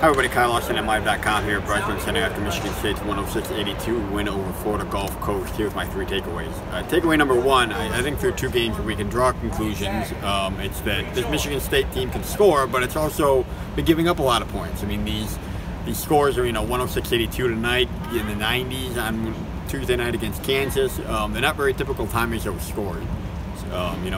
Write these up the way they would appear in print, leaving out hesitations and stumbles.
Hi everybody, auth-kylausti-auth here, Brisbane Center after Michigan State's 106-82 win over Florida Gulf Coast. Here's my three takeaways. Takeaway number one, I think through two games where we can draw conclusions, it's that this Michigan State team can score, but it's also been giving up a lot of points. I mean, these scores are, 106-82 tonight, in the 90s on Tuesday night against Kansas. They're not very typical times that were scored.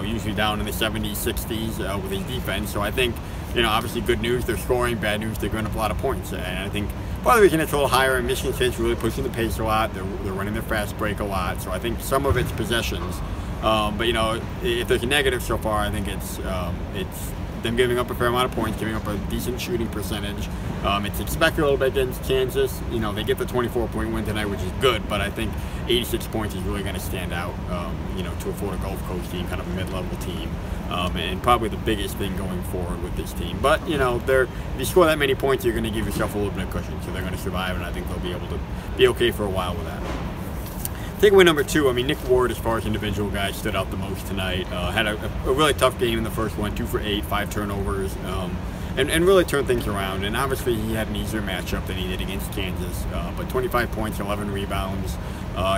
Usually down in the 70s, 60s with his defense. So I think, obviously good news, they're scoring. Bad news, they're going up a lot of points. And I think part of the reason it's a little higher, and Michigan State's really pushing the pace a lot. They're running their fast break a lot. So I think some of it's possessions. But if there's a negative so far, I think it's them giving up a fair amount of points, giving up a decent shooting percentage. It's expected a little bit against Kansas. They get the 24-point win tonight, which is good, but I think 86 points is really going to stand out, to a Florida Gulf Coast team, kind of a mid-level team, and probably the biggest thing going forward with this team. But, if you score that many points, you're going to give yourself a little bit of cushion, so they're going to survive, and I think they'll be able to be okay for a while with that. Takeaway number two, Nick Ward, as far as individual guys, stood out the most tonight. Had a really tough game in the first one, 2 for 8, 5 turnovers, and really turned things around. And obviously he had an easier matchup than he did against Kansas, but 25 points, 11 rebounds,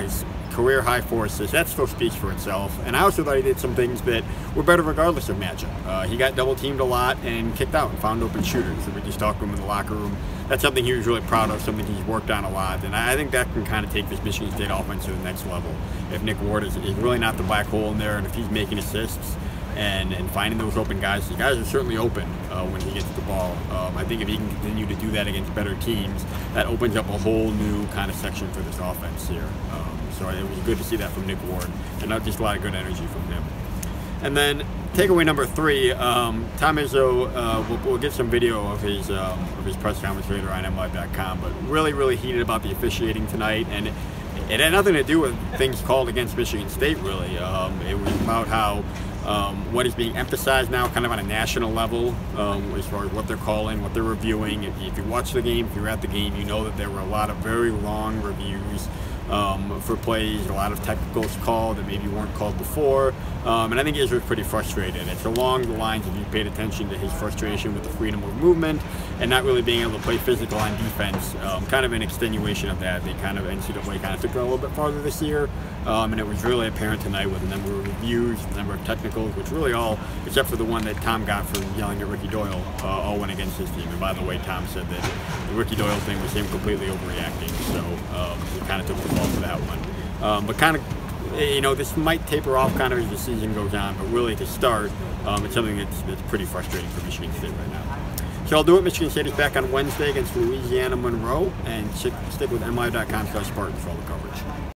his career high 4 assists. That still speaks for itself. And I also thought he did some things that were better regardless of matchup. He got double teamed a lot and kicked out and found open shooters. So we just talked to him in the locker room. That's something he was really proud of, something he's worked on a lot, and I think that can kind of take this Michigan State offense to the next level. If Nick Ward is really not the black hole in there, and if he's making assists and finding those open guys, the guys are certainly open when he gets the ball. I think if he can continue to do that against better teams, that opens up a whole new kind of section for this offense here. So it was good to see that from Nick Ward, and not just a lot of good energy from him. And then takeaway number three, Tom Izzo, we'll get some video of his press conference later on MLive.com, but really heated about the officiating tonight, and it had nothing to do with things called against Michigan State, really. It was about how what is being emphasized now kind of on a national level as far as what they're calling, what they're reviewing. If you watch the game, if you're at the game, you know that there were a lot of very long reviews for plays, a lot of technicals called that maybe weren't called before, and I think Izzo was pretty frustrated. It's along the lines of you paid attention to his frustration with the freedom of movement and not really being able to play physical on defense, kind of an extenuation of that. They kind of, NCAA kind of took it a little bit farther this year, and it was really apparent tonight with the number of reviews, the number of technicals, which really all, except for the one that Tom got for yelling at Ricky Doyle, all went against his team. And by the way, Tom said that the Ricky Doyle thing was him completely overreacting, so he kind of took the fall for that one. But kind of, this might taper off kind of as the season goes on, but really to start, it's something that's pretty frustrating for Michigan State right now. So I'll do it. Michigan State is back on Wednesday against Louisiana Monroe, and stick with MLive.com/Spartans for all the coverage.